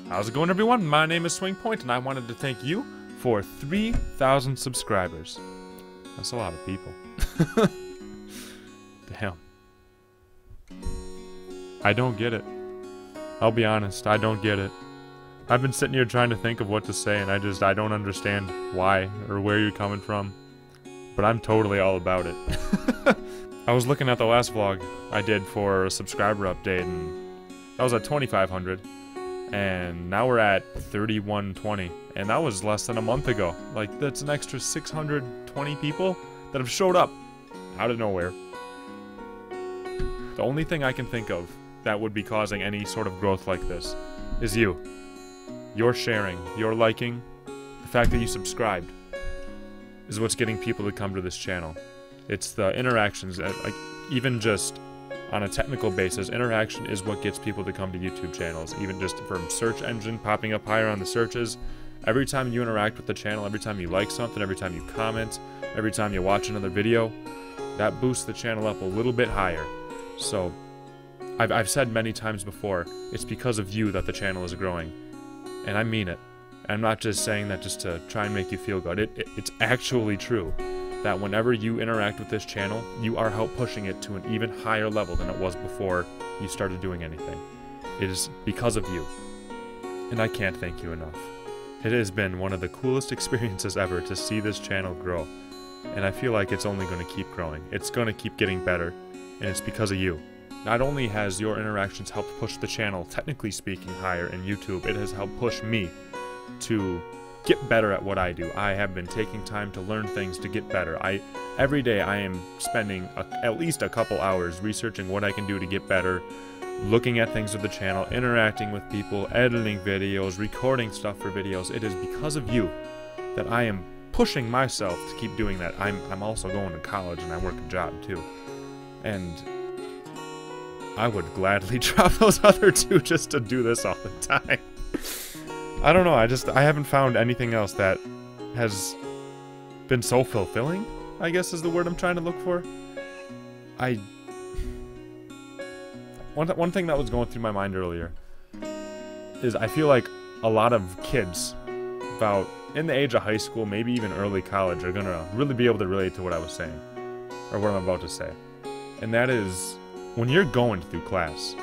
How's it going, everyone? My name is SwingPoynt, and I wanted to thank you for 3,000 subscribers. That's a lot of people. Damn. I don't get it. I'll be honest, I don't get it. I've been sitting here trying to think of what to say, and I don't understand why or where you're coming from. But I'm totally all about it. I was looking at the last vlog I did for a subscriber update, and that was at 2,500. And now we're at 3,120, and that was less than a month ago. Like, that's an extra 620 people that have showed up out of nowhere. The only thing I can think of that would be causing any sort of growth like this is you. Your sharing, your liking, the fact that you subscribed is what's getting people to come to this channel. It's the interactions, like, even just on a technical basis, interaction is what gets people to come to YouTube channels. Even just from search engine popping up higher on the searches. Every time you interact with the channel, every time you like something, every time you comment, every time you watch another video, that boosts the channel up a little bit higher. So, I've said many times before, it's because of you that the channel is growing. And I mean it. I'm not just saying that just to try and make you feel good. It's actually true that whenever you interact with this channel, you are help pushing it to an even higher level than it was before you started doing anything. It is because of you. And I can't thank you enough. It has been one of the coolest experiences ever to see this channel grow. And I feel like it's only going to keep growing. It's going to keep getting better. And it's because of you. Not only has your interactions helped push the channel, technically speaking, higher in YouTube, it has helped push me to get better at what I do. I have been taking time to learn things to get better. Every day I am spending at least a couple hours researching what I can do to get better, looking at things with the channel, interacting with people, editing videos, recording stuff for videos. It is because of you that I am pushing myself to keep doing that. I'm also going to college and I work a job too. And I would gladly drop those other two just to do this all the time. I don't know, I haven't found anything else that has been so fulfilling, I guess is the word I'm trying to look for. One thing that was going through my mind earlier is I feel like a lot of kids about in the age of high school, maybe even early college, are gonna really be able to relate to what I was saying, or what I'm about to say. And that is, when you're going through class,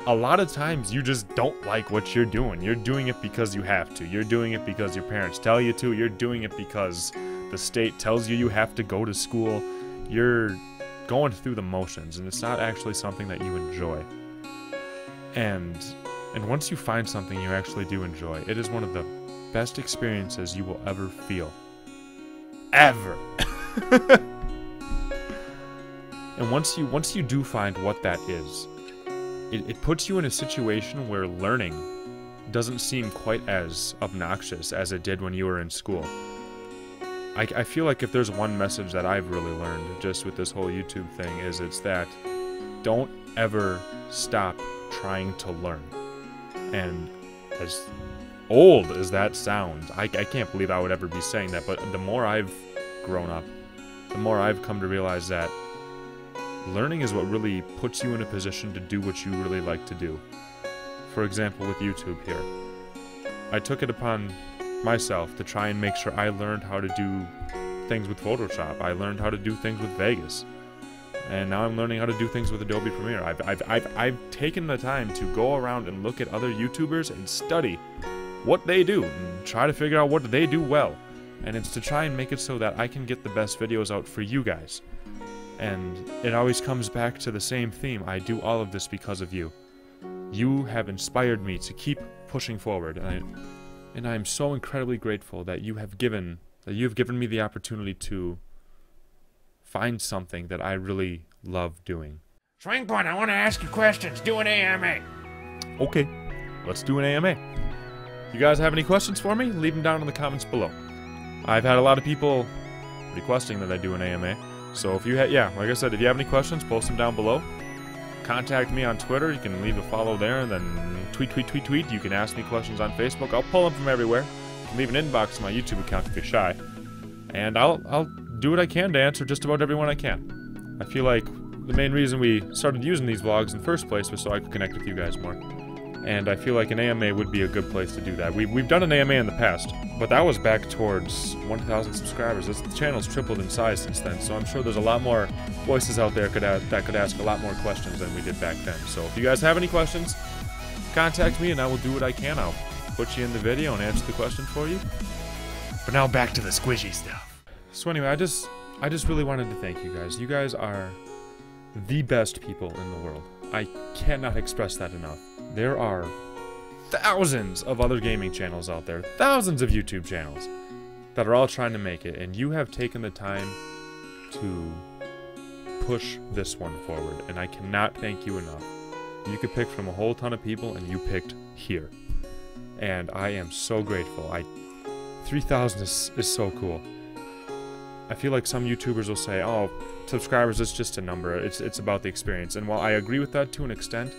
a lot of times you just don't like what you're doing. You're doing it because you have to. You're doing it because your parents tell you to. You're doing it because the state tells you you have to go to school. You're going through the motions, and it's not actually something that you enjoy. And once you find something you actually do enjoy, it is one of the best experiences you will ever feel. Ever! And once you do find what that is, it puts you in a situation where learning doesn't seem quite as obnoxious as it did when you were in school. I feel like if there's one message that I've really learned just with this whole YouTube thing is it's that don't ever stop trying to learn. And as old as that sounds, I can't believe I would ever be saying that, but the more I've grown up, the more I've come to realize that learning is what really puts you in a position to do what you really like to do. For example, with YouTube here, I took it upon myself to try and make sure I learned how to do things with Photoshop. I learned how to do things with Vegas. And now I'm learning how to do things with Adobe Premiere. I've taken the time to go around and look at other YouTubers and study what they do and try to figure out what they do well. And it's to try and make it so that I can get the best videos out for you guys. And it always comes back to the same theme. I do all of this because of you. You have inspired me to keep pushing forward, and I am so incredibly grateful that you have given me the opportunity to find something that I really love doing. SwingPoynt, I want to ask you questions. Do an AMA. Okay, let's do an AMA. You guys have any questions for me? Leave them down in the comments below. I've had a lot of people requesting that I do an AMA. So if you like I said, if you have any questions, post them down below. Contact me on Twitter. You can leave a follow there, and then tweet. You can ask me questions on Facebook. I'll pull them from everywhere. You can leave an inbox to my YouTube account if you're shy. And I'll do what I can to answer just about everyone I can. I feel like the main reason we started using these vlogs in the first place was so I could connect with you guys more. And I feel like an AMA would be a good place to do that. We've done an AMA in the past, but that was back towards 1,000 subscribers. The channel's tripled in size since then, so I'm sure there's a lot more voices out there that could ask a lot more questions than we did back then. So if you guys have any questions, contact me and I will do what I can. I'll put you in the video and answer the question for you. But now back to the squishy stuff. So anyway, I just really wanted to thank you guys. You guys are the best people in the world. I cannot express that enough. There are thousands of other gaming channels out there, thousands of YouTube channels that are all trying to make it, and you have taken the time to push this one forward, and I cannot thank you enough. You could pick from a whole ton of people, and you picked here. And I am so grateful. 3,000 is so cool. I feel like some YouTubers will say, oh, subscribers is just a number, it's about the experience. And while I agree with that to an extent,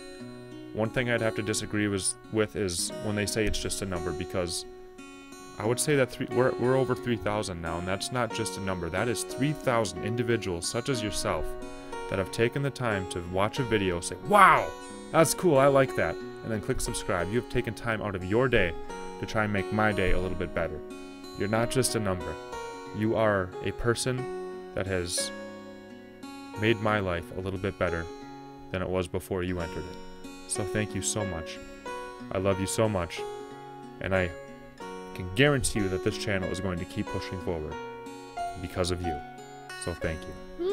one thing I'd have to disagree with is when they say it's just a number, because I would say that we're over 3,000 now, and that's not just a number. That is 3,000 individuals such as yourself that have taken the time to watch a video, say, wow, that's cool, I like that, and then click subscribe. You have taken time out of your day to try and make my day a little bit better. You're not just a number. You are a person that has made my life a little bit better than it was before you entered it. So thank you so much. I love you so much, and I can guarantee you that this channel is going to keep pushing forward because of you. So thank you.